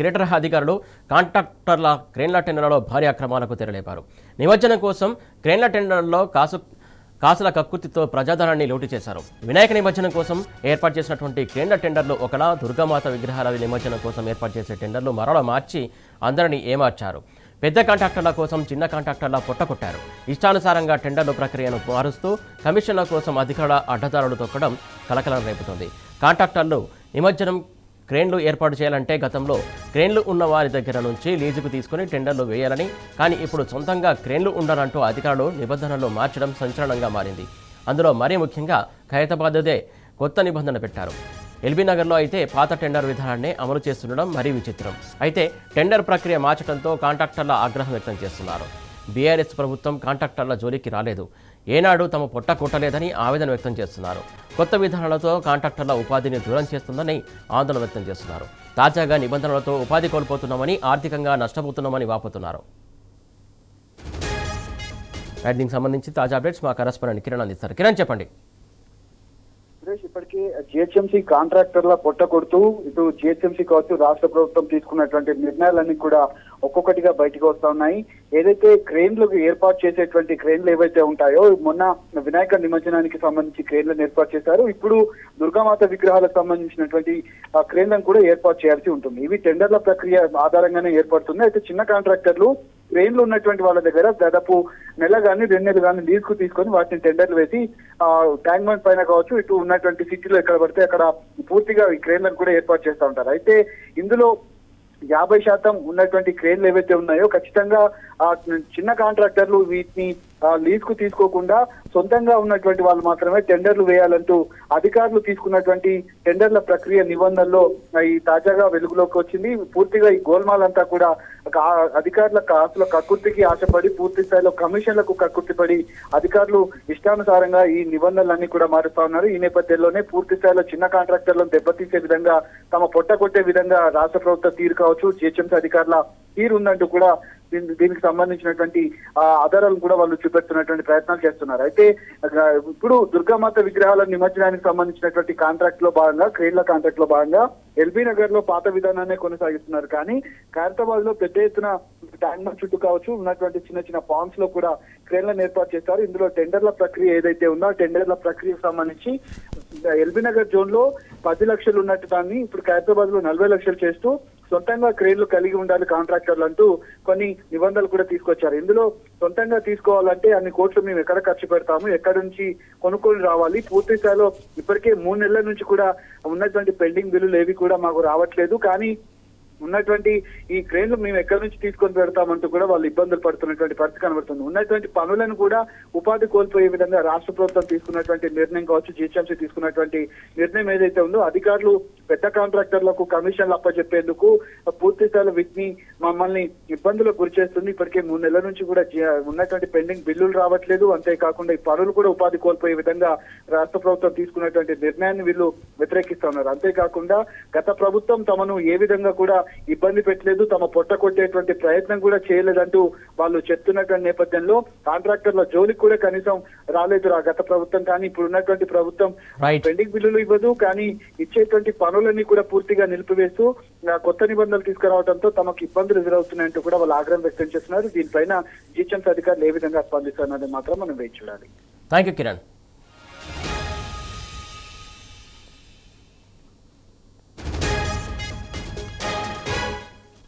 Greater అధికారులు కాంట్రాక్టర్ల క్రేన్ల టెండర్లలో భారీ అక్రమాలకు తెరలేపారు. నిమజ్జనం కోసం క్రేన్ల టెండర్లలో కాసుల కక్కుర్తితో ప్రజాధనాన్ని లూటీ చేశారు. వినాయక నిమజ్జనం కోసం ఏర్పాటు చేసినటువంటి క్రేన్ల టెండర్లు ఒకలా, దుర్గామాత విగ్రహాల నిమజ్జనం కోసం ఏర్పాటు చేసే టెండర్లు మరోలా మార్చి అందరినీ ఏమార్చారు. పెద్ద కాంట్రాక్టర్ల కోసం చిన్న కాంట్రాక్టర్ల పొట్టకొట్టారు. ఇష్టానుసారంగా టెండర్ల ప్రక్రియను మారుస్తూ కమిషన్ల కోసం అధికారుల అడ్డదారులు తొక్కడం కలకలం రేపుతోంది. కాంట్రాక్టర్లు నిమజ్జనం క్రేన్లు ఏర్పాటు చేయాలంటే గతంలో క్రేన్లు ఉన్న వారి దగ్గర నుంచి లీజుకు తీసుకుని టెండర్లు వేయాలని, కానీ ఇప్పుడు సొంతంగా క్రేన్లు ఉండాలంటూ అధికారులు నిబంధనలు మార్చడం సంచలనంగా మారింది. అందులో మరీ ముఖ్యంగా ఖైరతాబాద్దే కొత్త నిబంధన పెట్టారు. ఎల్బీ నగర్లో అయితే పాత టెండర్ విధానాన్ని అమలు చేస్తుండడం మరీ విచిత్రం. అయితే టెండర్ ప్రక్రియ మార్చడంతో కాంట్రాక్టర్ల ఆగ్రహం వ్యక్తం చేస్తున్నారు. బీఆర్ఎస్ ప్రభుత్వం కాంట్రాక్టర్ల జోలికి రాలేదు, ఏనాడు తమ పొట్ట కొట్టలేదని ఆవేదన వ్యక్తం చేస్తున్నారు. కొత్త విధానాలతో కాంట్రాక్టర్ల ఉపాధిని దూరం చేస్తుందని ఆందోళన వ్యక్తం చేస్తున్నారు. తాజాగా నిబంధనలతో ఉపాధి కోల్పోతున్నామని, ఆర్థికంగా నష్టపోతున్నామని వాపోతున్నారు. దీనికి సంబంధించి తాజా అప్డేట్స్ మా కరెస్పాండెంట్ కిరణ్ అందిస్తారు. కిరణ్, చెప్పండి. ఇప్పటికే జిహెచ్ఎంసీ కాంట్రాక్టర్ల పొట్ట కొడుతూ ఇటు జిహెచ్ఎంసీ కావచ్చు, రాష్ట్ర ప్రభుత్వం తీసుకున్నటువంటి నిర్ణయాలన్నీ కూడా ఒక్కొక్కటిగా బయటకు వస్తా ఉన్నాయి. ఏదైతే క్రేన్లు ఏర్పాటు చేసేటువంటి క్రేన్లు ఏవైతే ఉంటాయో, మొన్న వినాయక నిమజ్జనానికి సంబంధించి క్రేన్లను ఏర్పాటు చేశారు. ఇప్పుడు దుర్గామాత విగ్రహాలకు సంబంధించినటువంటి క్రేన్లను కూడా ఏర్పాటు చేయాల్సి ఉంటుంది. ఇవి టెండర్ల ప్రక్రియ ఆధారంగానే ఏర్పడుతుంది. అయితే చిన్న కాంట్రాక్టర్లు క్రేన్లు ఉన్నటువంటి వాళ్ళ దగ్గర దాదాపు నెల కానీ 2 నెలలు కానీ లీజుకు తీసుకొని వాటిని టెండర్లు వేసి ట్యాంక్ బండ్ పైన కావచ్చు, ఇటు ఉన్నటువంటి సిటీలో ఎక్కడ పడితే అక్కడ పూర్తిగా ఈ క్రేన్లను కూడా ఏర్పాటు చేస్తూ ఉంటారు. అయితే ఇందులో 50% ఉన్నటువంటి క్రేన్లు ఏవైతే ఉన్నాయో ఖచ్చితంగా చిన్న కాంట్రాక్టర్లు వీటిని లీజ్ కు తీసుకోకుండా సొంతంగా ఉన్నటువంటి వాళ్ళు మాత్రమే టెండర్లు వేయాలంటూ అధికారులు తీసుకున్నటువంటి టెండర్ల ప్రక్రియ నిబంధనలో ఈ తాజాగా వెలుగులోకి వచ్చింది. పూర్తిగా ఈ గోల్మాల్ అంతా కూడా అధికారుల కాసుల కక్కుర్తికి ఆశపడి, పూర్తి స్థాయిలో కమిషన్లకు కక్కుర్తిపడి అధికారులు ఇష్టానుసారంగా ఈ నిబంధనలన్నీ కూడా మారుస్తా ఉన్నారు. ఈ నేపథ్యంలోనే పూర్తి స్థాయిలో చిన్న కాంట్రాక్టర్లను దెబ్బతీసే విధంగా, తమ పొట్ట కొట్టే విధంగా రాష్ట్ర ప్రభుత్వ తీరు కావచ్చు, జిహెచ్ఎంసీ అధికారుల తీరు ఉందంటూ కూడా దీనికి సంబంధించినటువంటి ఆధారాలను కూడా వాళ్ళు చూపెడుతున్నటువంటి ప్రయత్నాలు చేస్తున్నారు. అయితే ఇప్పుడు దుర్గామాత విగ్రహాల నిమజ్జనానికి సంబంధించినటువంటి కాంట్రాక్ట్ లో భాగంగా, క్రేన్ల కాంట్రాక్ట్ లో భాగంగా ఎల్బీ నగర్ లో పాత విధానాన్ని కొనసాగిస్తున్నారు. కానీ ఖైరతాబాద్ లో పెద్ద ఎత్తున ట్యాంక్ బండ్ చుట్టూ కావచ్చు, ఉన్నటువంటి చిన్న చిన్న పాండ్స్ లో కూడా క్రేన్లను ఏర్పాటు చేస్తారు. ఇందులో టెండర్ల ప్రక్రియ ఏదైతే ఉందో ఆ టెండర్ల ప్రక్రియకు సంబంధించి ఎల్బీ నగర్ జోన్ లో 10 లక్షలు ఉన్నట్టు దాన్ని ఇప్పుడు ఖైరతాబాద్ లో 40 లక్షలు చేస్తూ సొంతంగా క్రేన్లు కలిగి ఉండాలి కాంట్రాక్టర్లు అంటూ కొన్ని నిబంధనలు కూడా తీసుకొచ్చారు. ఇందులో సొంతంగా తీసుకోవాలంటే అన్ని కోట్లు మేము ఎక్కడ ఖర్చు పెడతాము, ఎక్కడి నుంచి కొనుక్కొని రావాలి, పూర్తి స్థాయిలో ఇప్పటికే 3 నెలల నుంచి కూడా ఉన్నటువంటి పెండింగ్ బిల్లులు ఏవి కూడా మాకు రావట్లేదు, కానీ ఉన్నటువంటి ఈ క్రేన్లు మేము ఎక్కడి నుంచి తీసుకొని పెడతామంటూ కూడా వాళ్ళు ఇబ్బందులు పడుతున్నటువంటి పరిస్థితి కనబడుతుంది. ఉన్నటువంటి పనులను కూడా ఉపాధి కోల్పోయే విధంగా రాష్ట్ర ప్రభుత్వం తీసుకున్నటువంటి నిర్ణయం కావచ్చు, జిహెచ్ఎంసీ తీసుకున్నటువంటి నిర్ణయం ఏదైతే ఉందో, అధికారులు పెద్ద కాంట్రాక్టర్లకు కమిషన్లు అప్పచెప్పేందుకు పూర్తి స్థాయిలో వీటిని మమ్మల్ని ఇబ్బందులకు గురి చేస్తుంది. ఇప్పటికే 3 నెలల నుంచి కూడా ఉన్నటువంటి పెండింగ్ బిల్లులు రావట్లేదు. అంతేకాకుండా ఈ పనులు కూడా ఉపాధి కోల్పోయే విధంగా రాష్ట్ర ప్రభుత్వం తీసుకున్నటువంటి నిర్ణయాన్ని వీళ్ళు వ్యతిరేకిస్తా ఉన్నారు. అంతేకాకుండా గత ప్రభుత్వం తమను ఏ విధంగా కూడా ఇబ్బంది పెట్టలేదు, తమ పొట్ట కొట్టేటువంటి ప్రయత్నం కూడా చేయలేదంటూ వాళ్ళు చెప్తున్నటువంటి నేపథ్యంలో కాంట్రాక్టర్ల జోలికి కూడా కనీసం రాలేదు గత ప్రభుత్వం. కానీ ఇప్పుడు ఉన్నటువంటి ప్రభుత్వం పెండింగ్ బిల్లులు ఇవ్వదు, కానీ ఇచ్చేటువంటి పనులన్నీ కూడా పూర్తిగా నిలిపివేస్తూ కొత్త నిబంధనలు తీసుకురావడంతో తమకు ఇబ్బందులు ఎదురవుతున్నాయంటూ కూడా వాళ్ళు ఆగ్రహం వ్యక్తం చేస్తున్నారు. దీనిపైన జిహెచ్ఎంసీ అధికారులు ఏ విధంగా స్పందిస్తున్నారని మాత్రం మనం వేచి చూడాలి. థాంక్యూ కిరణ్.